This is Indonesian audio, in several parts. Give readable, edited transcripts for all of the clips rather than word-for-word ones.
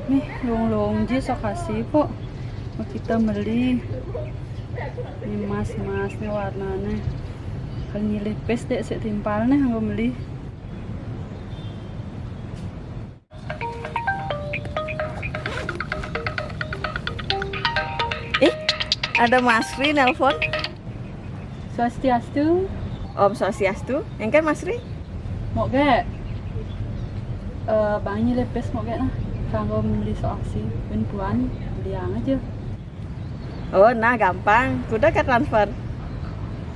Nih, long ji sok kasih kok. Mau kita beli. Ini mas nih warnanya. Kalau nyilih pes dek setimpal nih aku beli. Ada Mas Ri nelpon. Swastiastu. Om Swastiastu. Yang kan Mas Ri? Mau gak? Bang nyilih pes mau gak nah? Kalau beli sok kasih, ben puan beli yang aja. Oh, nah gampang. Kuda ke transfer.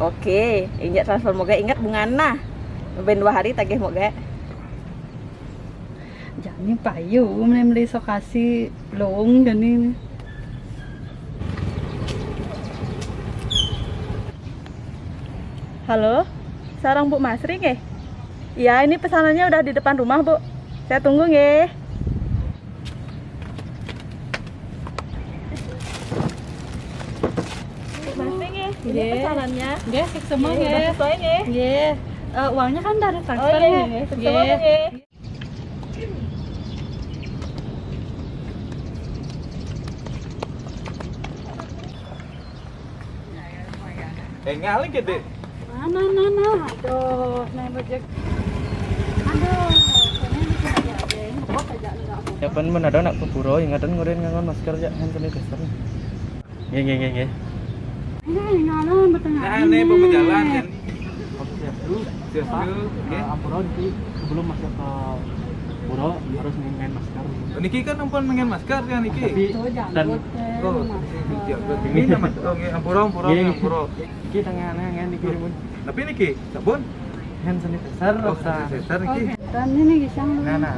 Oke, ingat transfer moga ingat bungana. Ben 2 hari tagih moga. Jangan payu, beli sok kasih long dan ini. Halo, sarang Bu Masri nggih? Iya, ini pesanannya udah di depan rumah, Bu. Saya tunggu nggih. Bu Masri nggih, ini pesanannya. Nggih, semua Udah nggih. sesuai nggih? Nggih. Uangnya kan dari transfer iya, nggih. semua nggih. Ngalih gede. Nah. Aduh, naik bajak. Aduh, Ya pen ada nak pura ingatan ngurin ngangon masker ya hand sanitizer. Nggih. ini ngalah bertengah. Nah, ini pemberjalan kan. Nggih. Ampura nanti sebelum masuk ke pura harus mengenakan masker. Niki kan ampun mengen masker ya niki. Tapi dan Oh, ini nama oh nggih ampura. iki tangannya ngan dikirim Tapi niki sabun. hand sanitizer Oh, rasa. sanitizer niki. Dan ini gisang lu. Nah.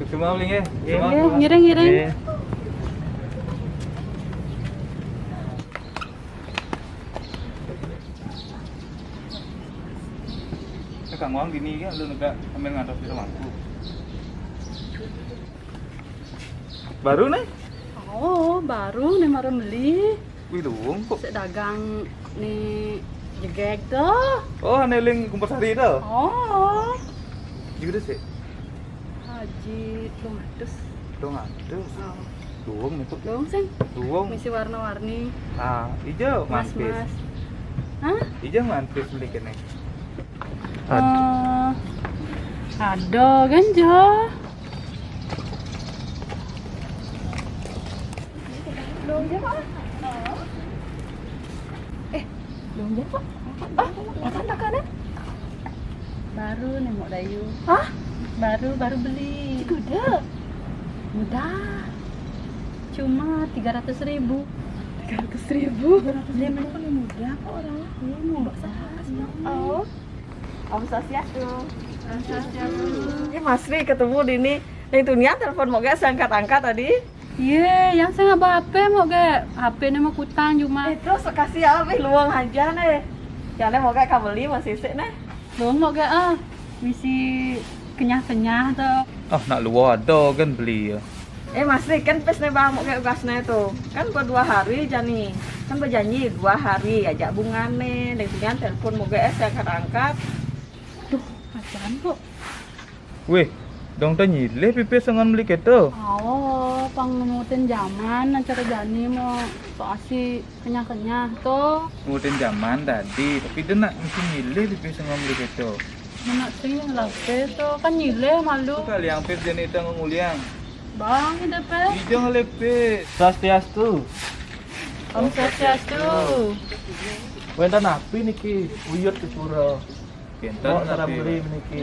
Semua beli nggih. Nggih, ngiring. Kang Wang gini kan lu enggak ambil ngantor di rumahku. Baru nih? Oh, baru nih baru beli. Wih luwung kok. Sik dagang nih jegek tuh. Oh, neling kumpul sari itu. Oh. Juga sih. Haji Lumatus. Dong aduh. Oh. Luwung itu. Dong sing. Luwung. Misi warna-warni. Ah, hijau mantis. Mas. Hah? Hijau mantis beli kene. Ada kan Jo. Belum jawab. Belum jawab. Makan. Baru nih mau dayu. Hah? Baru beli. Kuda. Mudah. Cuma 300.000. 300.000. Dia paling mudah kok orang. Iya, mau Oh. Om Swastiastu. Ini Mas Ri ketemu di ini. Yang dunia telepon moga saya angkat tadi. Iya, yang saya nggak bawa HP mau gak? HP ini mau kutang cuma. Terus kasih apa luang aja nih. Jangan moga kabeli masih sih nih. Belum mau gak misi kenyah-kenyah tuh. Ah, nak luar ada kan beli ya. Mas Ri kan pes nih bang moga ugasnya itu. Kan buat 2 hari jani. Kan berjanji 2 hari ajak bungane. Dan dunia telepon moga saya angkat. Duh, acan kok. Weh, dong tanya nyilih pipis sangan beli keto. Oh, pangemutin zaman acara jani mau so asi kenyah-kenyah tuh. Ngikutin zaman tadi, tapi dia nak mesti nyilih pipis sangan beli keto. Mana sih lape tuh kan nyile malu. Kali yang pipis jadi itu nguliang. Bang, ini pe. Hijau ngelepis. Swastiastu. Om Swastiastu. Wenten api niki uyut di pura. Kenten Oh, cara tapi beli niki.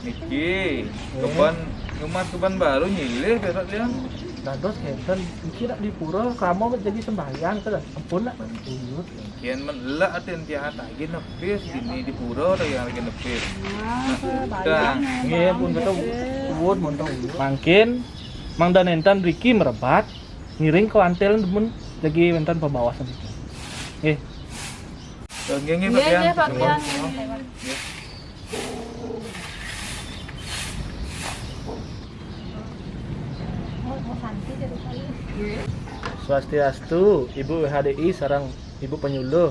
niki keban baru nyilih besok dia. Dados kenten iki nak di pura kramo jadi sembahyang tuh. Ampun nak uyut. Kian menelak aten tiap lagi nepis ini di pura ada yang lagi nepis. Nah, Udah. Nggih pun kata suwun montong uyut. Mangkin Mang Danentan Riki merebat ngiring ke antel demen lagi mentan pembawasan itu. Nggih. Nggih Iya, Pak Pian. Swastiastu, Ibu WHDI sarang Ibu penyuluh.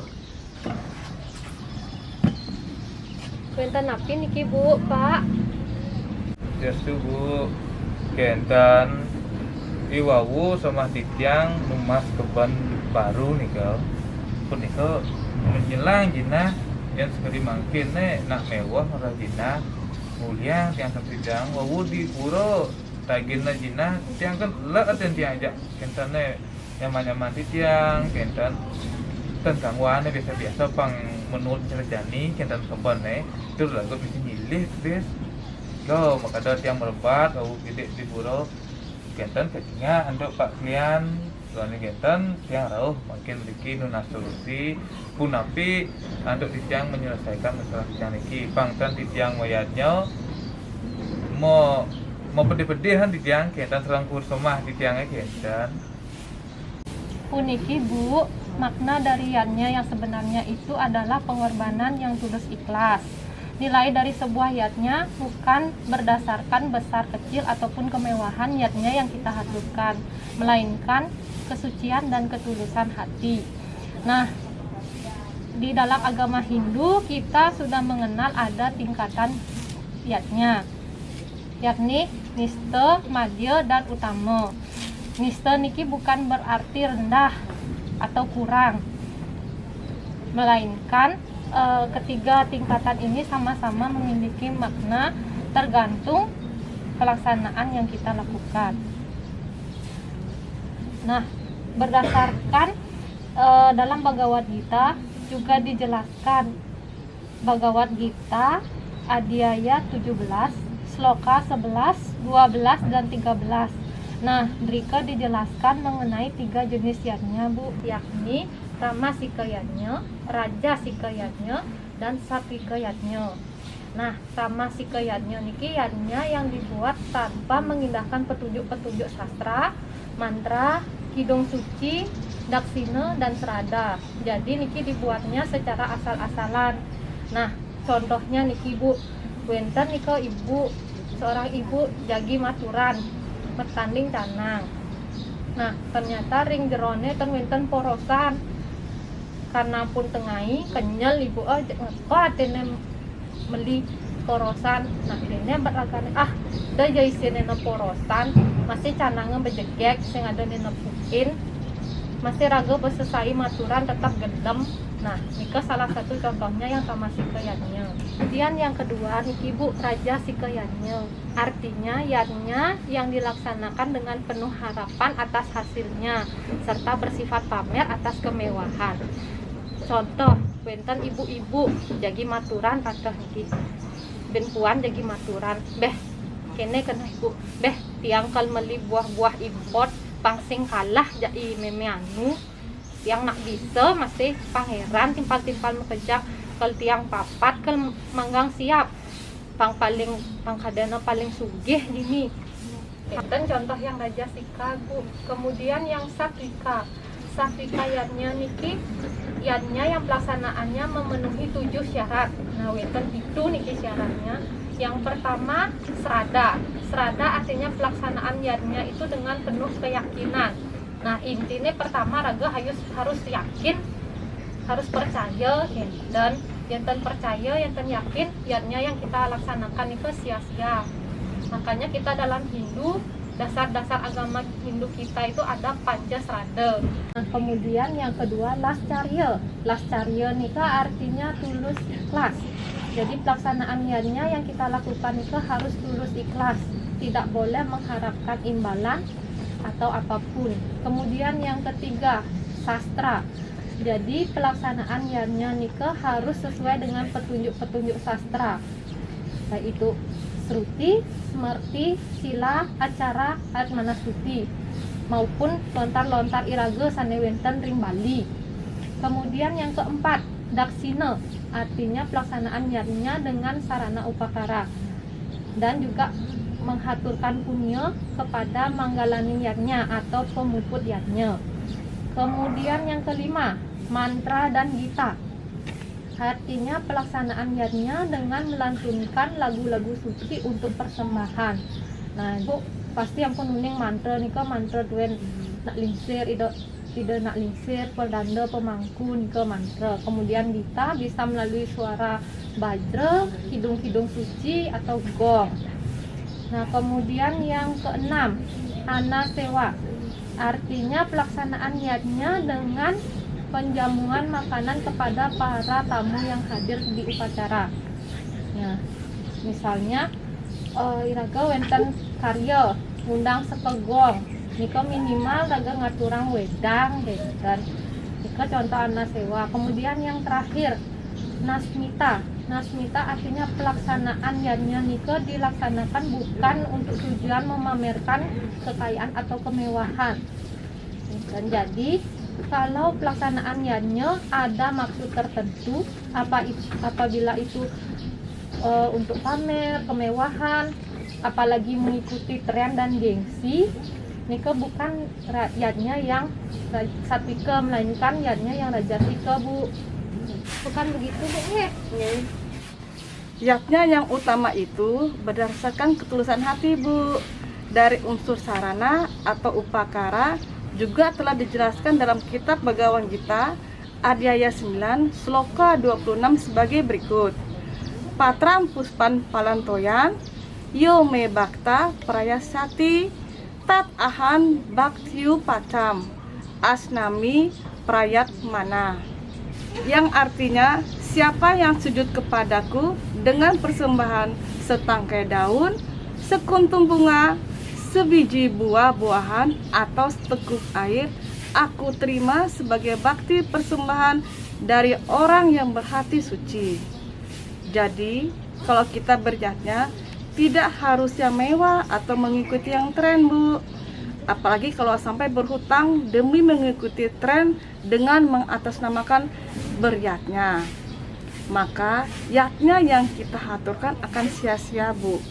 Kue wenten api niki Bu, Pak? Justru Bu, kenten iwawu sama titiang numas keban baru nih kau. Pun nih kau menjelang jina yang sekali mungkin nak mewah marah jina mulia tiang titiang wawu di puro tagina jina tiang kan lek aten tiang aja kenten nyaman titiang kenten tentang wana biasa-biasa pang menurut cerjani kenten keban itu lagu mesti nyilih bes. Go, maka ada tiang merebat, au gede di puro kenten kecingnya untuk pak klian soalnya kenten tiang rauh makin bikin nunas solusi pun api untuk tiang menyelesaikan masalah tiang iki pangtan tiang wayatnya mau pedih-pedihan tiang kenten serangkur somah tiangnya kenten Puniki Bu, makna dari yatnya yang sebenarnya itu adalah pengorbanan yang tulus ikhlas. Nilai dari sebuah yatnya bukan berdasarkan besar kecil ataupun kemewahan yatnya yang kita haturkan, melainkan kesucian dan ketulusan hati. Nah, di dalam agama Hindu kita sudah mengenal ada tingkatan yatnya, yakni nista, madya, dan utama. Nista niki bukan berarti rendah atau kurang, melainkan ketiga tingkatan ini sama-sama memiliki makna tergantung pelaksanaan yang kita lakukan. Nah, berdasarkan dalam Bhagavad Gita juga dijelaskan Bhagavad Gita Adhyaya 17 sloka 11, 12 dan 13. Nah, Drika dijelaskan mengenai 3 jenis yatnya Bu, yakni Tamasika yatnya, Rajasika yatnya, dan Satvika yatnya. Nah, Tamasika yatnya niki yatnya yang dibuat tanpa mengindahkan petunjuk-petunjuk sastra, mantra, kidung suci, daksina, dan serada. Jadi niki dibuatnya secara asal-asalan. Nah, contohnya niki Bu, wenten niko ibu, seorang ibu jagi maturan, bertanding canang. Nah, ternyata ring jerone ten wenten porosan. Karena pun tengai kenyal ibu kok atene meli porosan. Nah, dene beragane da jai sene porosan masih canangnya bejegek sing ada nepukin masih raga besesai maturan tetap gendem. Nah, nika salah satu contohnya yang tamasika yatnya. Kemudian yang kedua niki Bu, rajasika yatnya. Artinya yatnya yang dilaksanakan dengan penuh harapan atas hasilnya serta bersifat pamer atas kemewahan. Contoh, wenten ibu-ibu jagi maturan patah niki. Ben puan jagi maturan, beh kene kena ibu, beh tiang kal meli buah-buah import pangsing kalah jai meme anu yang nak bisa masih pangeran timpal-timpal mekejak kal tiang papat kal manggang siap pangkadana paling sugih gini. Dan contoh yang rajasika Bu. Kemudian yang satvika yatnya niki yatnya yang pelaksanaannya memenuhi 7 syarat. Nah, wenten itu niki syaratnya. Yang pertama, serada artinya pelaksanaan yatnya itu dengan penuh keyakinan. Nah, intinya pertama raga harus yakin, harus percaya, dan enten percaya, enten yakin yatnya yang kita laksanakan itu sia-sia. Makanya kita dalam Hindu, dasar-dasar agama Hindu kita itu ada Pancasrada. Nah, kemudian yang kedua lascarya nika artinya tulus ikhlas. Jadi pelaksanaan yatnya yang kita lakukan itu harus tulus ikhlas, tidak boleh mengharapkan imbalan atau apapun. Kemudian yang ketiga, sastra. Jadi pelaksanaan yatnya nika harus sesuai dengan petunjuk-petunjuk sastra, yaitu Sruti, Smerti, Sila, Acara, Atmanasuti, maupun lontar-lontar iraga sanewenten ring Bali. Kemudian yang keempat, daksina, artinya pelaksanaan yatnya dengan sarana upakara dan juga menghaturkan punya kepada manggalani yatnya atau pemuput yatnya. Kemudian yang kelima, mantra dan gita. Artinya pelaksanaan yatnya dengan melantunkan lagu-lagu suci untuk persembahan. Nah, Bu, pasti yang penuning mantra nika mantra duen nak lingsir ido tidak nak lingsir, perdanda, pemangku, ke mantra. Kemudian Gita bisa melalui suara bajra, hidung-hidung suci atau gong. Nah, kemudian yang keenam, anasewa. Artinya pelaksanaan niatnya dengan penjamuan makanan kepada para tamu yang hadir di upacara. Ya, misalnya iraga wenten karya undang sekegong nika minimal raga ngaturang wedang dan nika contoh anasewa. Kemudian yang terakhir nasmita. Nasmita artinya pelaksanaan yannya nika dilaksanakan bukan untuk tujuan memamerkan kekayaan atau kemewahan. Dan jadi kalau pelaksanaan yannya ada maksud tertentu, apabila itu untuk pamer, kemewahan, apalagi mengikuti tren dan gengsi, nika bukan rakyatnya yang satvika, melainkan yatnya yang rajasika, Bu. Bukan begitu, Bu? Yatnya yang utama itu berdasarkan ketulusan hati, Bu. Dari unsur sarana atau upakara juga telah dijelaskan dalam kitab Bhagavad Gita Adhyaya 9 Sloka 26 sebagai berikut. Patram puspan palantoyan yo me bakta prayasati tat ahan baktyu pacam asnami prayat mana, yang artinya siapa yang sujud kepadaku dengan persembahan setangkai daun, sekuntum bunga, sebiji buah-buahan atau seteguk air, aku terima sebagai bakti persembahan dari orang yang berhati suci. Jadi, kalau kita berniatnya tidak harus yang mewah atau mengikuti yang tren, Bu. Apalagi kalau sampai berhutang demi mengikuti tren dengan mengatasnamakan beryatnya. Maka yatnya yang kita aturkan akan sia-sia, Bu.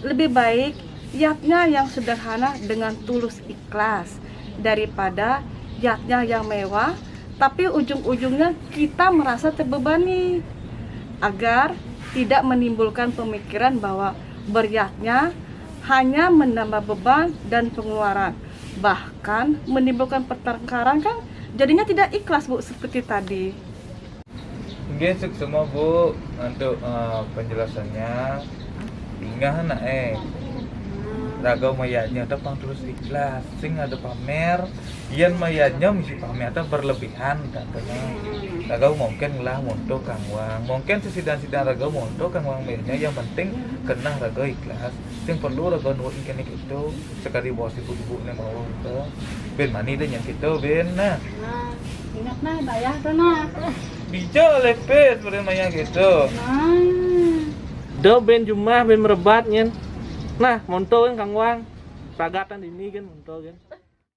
Lebih baik yatnya yang sederhana dengan tulus ikhlas daripada yatnya yang mewah tapi ujung-ujungnya kita merasa terbebani, agar tidak menimbulkan pemikiran bahwa beryatnya hanya menambah beban dan pengeluaran, bahkan menimbulkan pertengkaran, kan jadinya tidak ikhlas, Bu, seperti tadi. Mungkin semua, Bu, untuk penjelasannya. Ingat nak raga mayatnya tepang terus ikhlas, sing ada pamer, ian mayatnya mesti pamer atau berlebihan katanya. Raga mungkin lah monto kang wang, mungkin sesidan-sidan raga monto kang wang mayatnya, yang penting kena raga ikhlas. Sing perlu raga nuwun kene gitu, sekali bos ibu-ibu ne mau ke ben mani deh yang gitu ben nah. Ingat nah bayar tuh nah. Bija lepes beren maya gitu. Do ben jumah ben merebat nyen. Nah, monto kan Kang Wang. Ragatan ini kan monto kan.